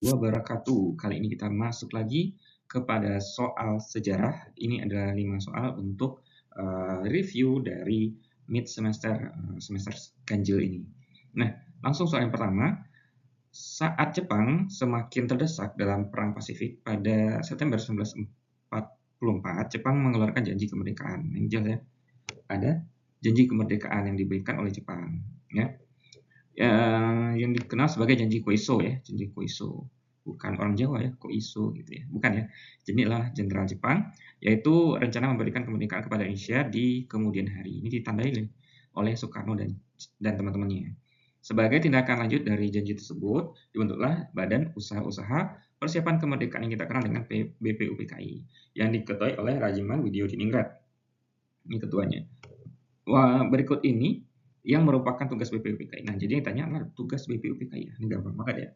Wabarakatuh. Kali ini kita masuk lagi kepada soal sejarah. Ini adalah 5 soal untuk review dari mid semester semester ganjil ini. Nah, langsung soal yang pertama. Saat Jepang semakin terdesak dalam Perang Pasifik pada September 1944, Jepang mengeluarkan janji kemerdekaan. Yang jelas ya, ada janji kemerdekaan yang diberikan oleh Jepang. Ya, yang dikenal sebagai janji Koiso ya, janji Koiso. Bukan orang Jawa ya, Koiso gitu ya. Bukan ya. Jadi adalah jenderal Jepang, yaitu rencana memberikan kemerdekaan kepada Indonesia di kemudian hari. Ini ditandai oleh Soekarno dan teman-temannya. Sebagai tindakan lanjut dari janji tersebut, dibentuklah Badan Usaha-Usaha Persiapan Kemerdekaan yang kita kenal dengan BPUPKI, yang diketuai oleh Rajiman Widyodiningrat. Ini ketuanya. Wah, berikut ini yang merupakan tugas BPUPKI. Nah, jadi yang tanya adalah tugas BPUPKI. Ini gampang banget ya.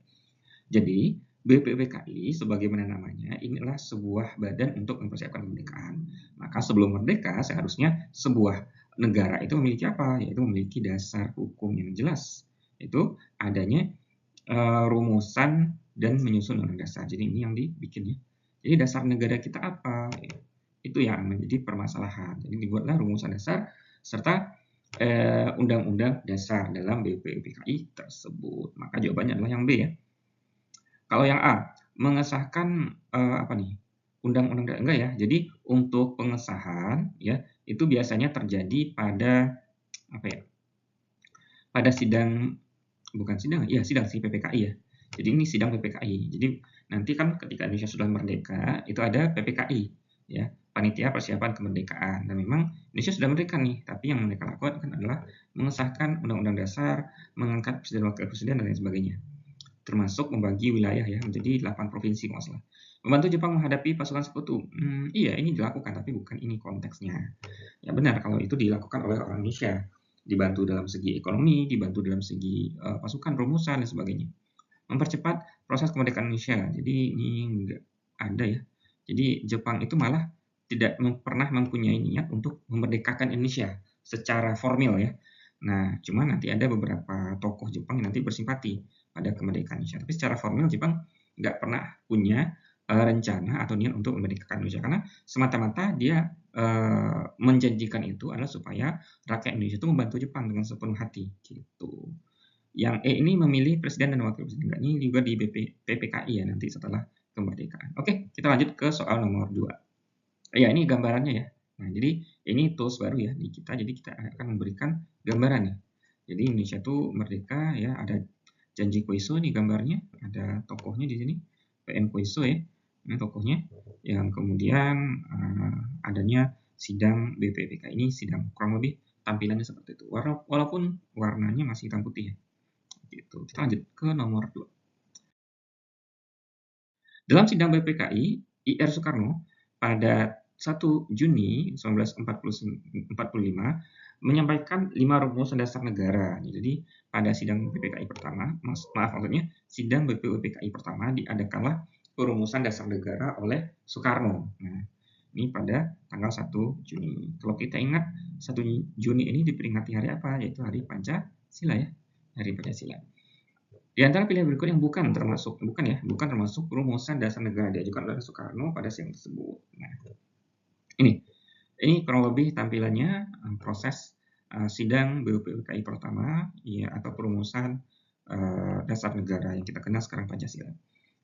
Jadi, BPUPKI sebagaimana namanya, inilah sebuah badan untuk mempersiapkan kemerdekaan. Maka sebelum merdeka, seharusnya sebuah negara itu memiliki apa? Yaitu memiliki dasar hukum yang jelas. Itu adanya rumusan dan menyusun undang dasar. Jadi ini yang dibikin ya. Jadi dasar negara kita apa? Itu yang menjadi permasalahan. Jadi dibuatlah rumusan dasar serta undang-undang dasar dalam BPUPKI tersebut. Maka jawabannya adalah yang B ya. Kalau yang A, mengesahkan apa nih? Undang-undang enggak ya. Jadi untuk pengesahan ya itu biasanya terjadi pada apa ya? Pada sidang sidang si PPKI ya. Jadi ini sidang PPKI. Jadi nanti kan ketika Indonesia sudah merdeka itu ada PPKI ya, Panitia Persiapan Kemerdekaan. Dan memang Indonesia sudah merdeka nih, tapi yang mereka lakukan kan adalah mengesahkan undang-undang dasar, mengangkat presiden wakil presiden dan lain sebagainya. Termasuk membagi wilayah ya menjadi 8 provinsi kalau salah. Membantu Jepang menghadapi pasukan sekutu. Iya, ini dilakukan tapi bukan ini konteksnya. Ya benar kalau itu dilakukan oleh orang Indonesia. Dibantu dalam segi ekonomi, dibantu dalam segi pasukan, rumusan dan sebagainya. Mempercepat proses kemerdekaan Indonesia. Jadi ini enggak ada ya. Jadi Jepang itu malah tidak pernah mempunyai niat untuk memerdekakan Indonesia secara formal ya. Nah, cuma nanti ada beberapa tokoh Jepang yang nanti bersimpati pada kemerdekaan Indonesia. Tapi secara formal Jepang nggak pernah punya rencana atau niat untuk memerdekakan Indonesia karena semata-mata dia menjanjikan itu adalah supaya rakyat Indonesia itu membantu Jepang dengan sepenuh hati gitu. Yang ini memilih presiden dan wakil presiden. Ini juga di PPKI ya nanti setelah kemerdekaan. Oke, kita lanjut ke soal nomor 2. Ya, ini gambarannya ya. Nah, jadi ini tools baru ya di kita. Jadi kita akan memberikan gambaran nih. Jadi Indonesia tuh merdeka ya, ada janji Koiso nih gambarnya, ada tokohnya di sini, PN Koiso ya. Ini tokohnya yang kemudian adanya sidang BPPK ini sidang kurang lebih tampilannya seperti itu. Walaupun warnanya masih hitam putih ya. Gitu. Kita lanjut ke nomor 2. Dalam sidang BPKI, IR Soekarno pada 1 Juni 1945 menyampaikan 5 rumusan dasar negara. Jadi pada sidang BPKI pertama, maksudnya sidang BPUPKI pertama diadakanlah perumusan dasar negara oleh Soekarno. Nah, ini pada tanggal 1 Juni. Kalau kita ingat 1 Juni ini diperingati hari apa? Yaitu hari Pancasila ya. Hari Pancasila. Di antara pilihan berikut yang bukan termasuk rumusan dasar negara diajukan oleh Soekarno pada sidang tersebut. Nah, ini kurang lebih tampilannya proses sidang BPUPKI pertama ya, atau perumusan dasar negara yang kita kenal sekarang Pancasila.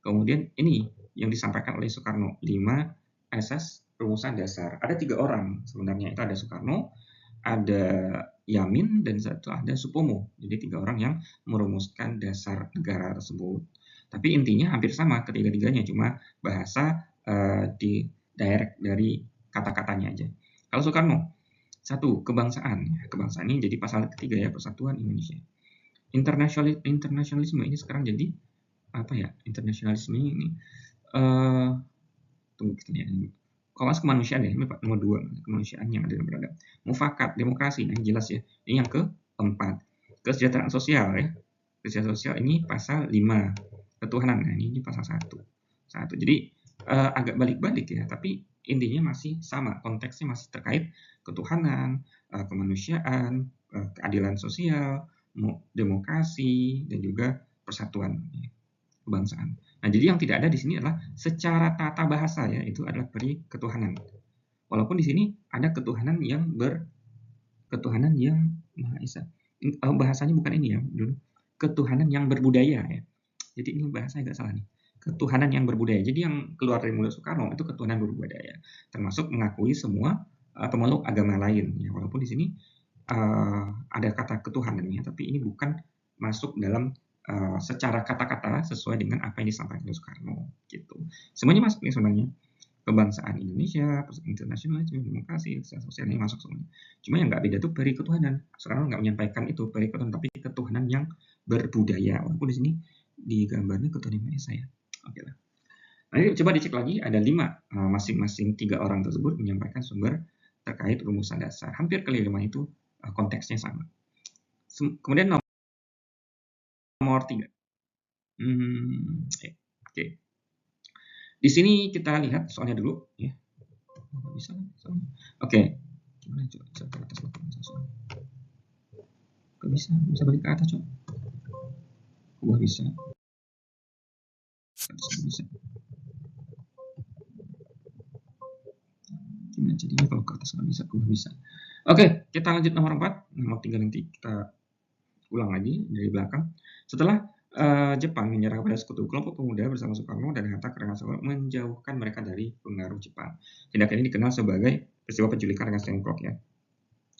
Kemudian ini yang disampaikan oleh Soekarno, 5 asas rumusan dasar. Ada 3 orang sebenarnya, itu ada Soekarno, ada Yamin, dan satu ada Supomo. Jadi 3 orang yang merumuskan dasar negara tersebut. Tapi intinya hampir sama ketiga-tiganya, cuma bahasa di direct dari kata-katanya aja. Kalau Soekarno, 1 kebangsaan. Kebangsaan ini jadi pasal ketiga ya, Persatuan Indonesia. Internasionalisme ini sekarang jadi apa ya? Internasionalisme ini tunggu kita lihat dulu. Kalau kemanusiaan ya, ini nomor 2, kemanusiaan yang adil dan beradab. Mufakat, demokrasi, ini jelas ya. Ini yang keempat. Kesejahteraan sosial ya. Kesejahteraan sosial ini pasal 5. Ketuhanan, nah ini pasal 1. Jadi agak balik-balik ya, tapi intinya masih sama, konteksnya masih terkait ketuhanan, kemanusiaan, keadilan sosial, demokrasi, dan juga persatuan. kebangsaan. Nah, jadi yang tidak ada di sini adalah secara tata bahasa ya, itu adalah peri ketuhanan. Walaupun di sini ada ketuhanan yang Maha Esa. Bahasanya bukan ini ya, dulu. Ketuhanan yang berbudaya ya. Jadi ini bahasa agak salah nih. Ketuhanan yang berbudaya. Jadi yang keluar dari mulut Soekarno itu ketuhanan berbudaya, termasuk mengakui semua pemeluk agama lain. Ya, walaupun di sini ada kata ketuhanannya, tapi ini bukan masuk dalam secara kata-kata sesuai dengan apa yang disampaikan oleh Soekarno. Gitu. Semuanya masuk nih sebenarnya. Kebangsaan Indonesia, internasional, demokrasi, sosial ini masuk semuanya. Cuma yang nggak beda tuh peri ketuhanan. Soekarno nggak menyampaikan itu peri ketuhanan, tapi ketuhanan yang berbudaya. Walaupun di sini di gambarnya ketuhanan Maha Esa ya. Oke lah. Nah, ini coba dicek lagi, ada 5, masing-masing 3 orang tersebut menyampaikan sumber terkait rumusan dasar. Hampir kelima itu konteksnya sama. Kemudian nomor 3. Oke. Di sini kita lihat soalnya dulu ya. Bisa. Oke. Gimana coba ke atas bisa balik ke atas coba. Gua bisa. Bisa. Gimana jadinya kalau ke atas nggak bisa, gua bisa. Oke, kita lanjut nomor 4. Nomor 3 nanti kita ulang lagi dari belakang. Setelah Jepang menyerah kepada sekutu, kelompok pemuda bersama Soekarno dan Hatta Kerangasem menjauhkan mereka dari pengaruh Jepang. Tindakan ini dikenal sebagai peristiwa penculikan Rengas Dengklok ya.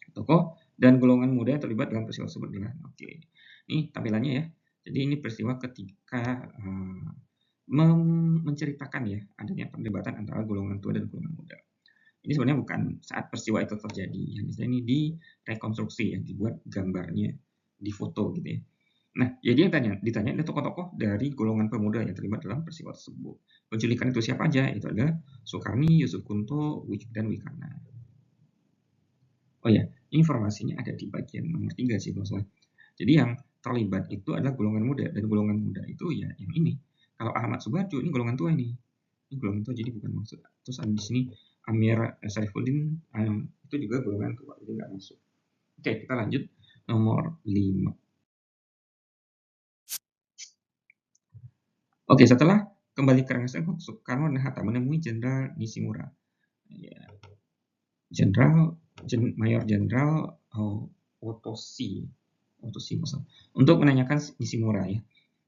Tokoh dan golongan muda yang terlibat dalam peristiwa tersebut adalah ini tampilannya ya. Jadi ini peristiwa ketika menceritakan ya adanya perdebatan antara golongan tua dan golongan muda. Ini sebenarnya bukan saat peristiwa itu terjadi, yang ini direkonstruksi, yang dibuat gambarnya di foto gitu ya. Nah, jadi yang ditanya ada tokoh-tokoh dari golongan pemuda yang terlibat dalam peristiwa tersebut. Penculikan itu siapa aja? Itu ada Soekarni, Yusuf Kunto, dan Wikarna. Oh ya, informasinya ada di bagian nomor 3 sih, Bos. Jadi yang terlibat itu adalah golongan muda, dan golongan muda itu ya yang ini. Kalau Ahmad Subarjo ini golongan tua ini. Ini golongan tua, jadi bukan maksud. Terus ada di sini Amir Saifuddin itu juga golongan tua, jadi nggak masuk. Oke, kita lanjut nomor 5. Oke, setelah kembali ke Rengas Dengklok, Soekarno dan Hatta menemui Jenderal Nishimura. Ya. Mayor Jenderal Otoshi untuk menanyakan Nishimura ya.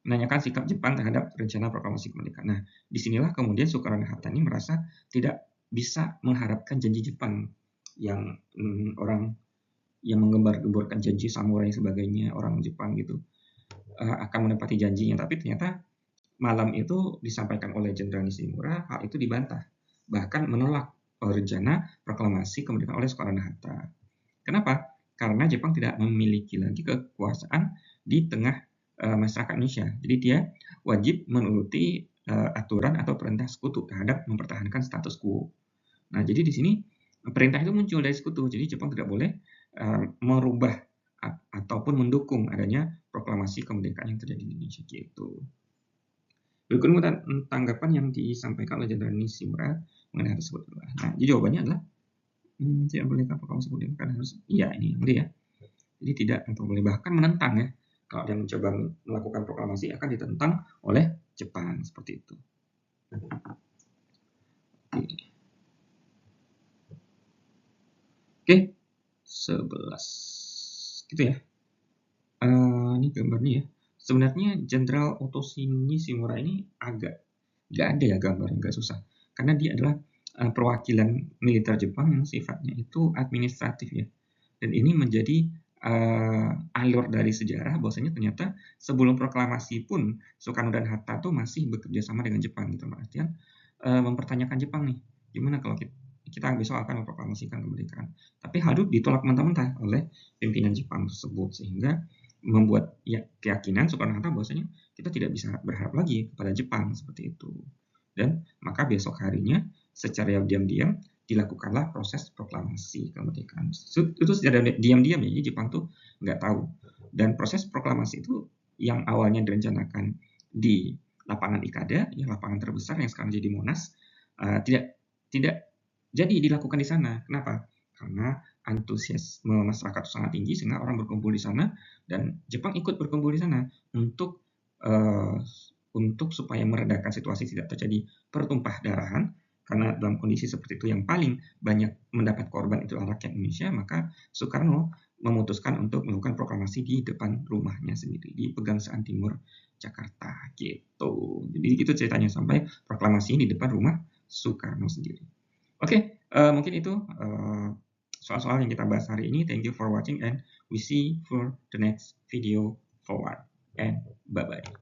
Menanyakan sikap Jepang terhadap rencana proklamasi kemerdekaan. Nah, disinilah kemudian Soekarno dan Hatta ini merasa tidak bisa mengharapkan janji Jepang yang orang yang menggembar-gemborkan janji samurai sebagainya, orang Jepang gitu akan menepati janjinya, tapi ternyata malam itu disampaikan oleh Jenderal Nishimura, hal itu dibantah, bahkan menolak rencana proklamasi kemerdekaan oleh Soekarno dan Hatta. Kenapa? Karena Jepang tidak memiliki lagi kekuasaan di tengah masyarakat Indonesia. Jadi dia wajib menuruti aturan atau perintah sekutu terhadap mempertahankan status quo. Nah, jadi di sini perintah itu muncul dari sekutu. Jadi Jepang tidak boleh merubah ataupun mendukung adanya proklamasi kemerdekaan yang terjadi di Indonesia gitu. Berikut tanggapan yang disampaikan oleh Jenderal Nishimura mengenai hal tersebut. Nah, jadi jawabannya adalah tidak boleh proklamasi kemerdekaan, harus iya ini yang boleh ya. Jadi tidak atau boleh, bahkan menentang ya. Kalau dia mencoba melakukan proklamasi akan ditentang oleh Jepang seperti itu. Oke. 11 gitu ya. Ini gambarnya ya. Sebenarnya Jenderal Otoshi Nishimura ini agak nggak ada ya gambarnya, nggak susah. Karena dia adalah perwakilan militer Jepang yang sifatnya itu administratif ya. Dan ini menjadi alur dari sejarah bahwasanya ternyata sebelum proklamasi pun Soekarno dan Hatta tuh masih bekerja sama dengan Jepang gitu, artian mempertanyakan Jepang nih, gimana kalau kita besok akan memproklamasikan kemerdekaan. Tapi harus ditolak mentah-mentah oleh pimpinan Jepang tersebut, sehingga membuat ya keyakinan Soekarno-Hatta bahwasanya kita tidak bisa berharap lagi kepada Jepang seperti itu. Dan maka besok harinya secara diam-diam dilakukanlah proses proklamasi kemerdekaan. Itu secara diam-diam ya, jadi Jepang tuh nggak tahu. Dan proses proklamasi itu yang awalnya direncanakan di lapangan Ikada, yang lapangan terbesar yang sekarang jadi Monas, tidak jadi dilakukan di sana. Kenapa? Karena antusiasme masyarakat sangat tinggi sehingga orang berkumpul di sana dan Jepang ikut berkumpul di sana untuk untuk supaya meredakan situasi tidak terjadi pertumpah darahan, karena dalam kondisi seperti itu yang paling banyak mendapat korban itu rakyat Indonesia, maka Soekarno memutuskan untuk melakukan proklamasi di depan rumahnya sendiri di Pegangsaan Timur, Jakarta gitu. Jadi itu ceritanya sampai proklamasi di depan rumah Soekarno sendiri. Oke, mungkin itu soal-soal yang kita bahas hari ini. Thank you for watching and we see for the next video forward and bye-bye.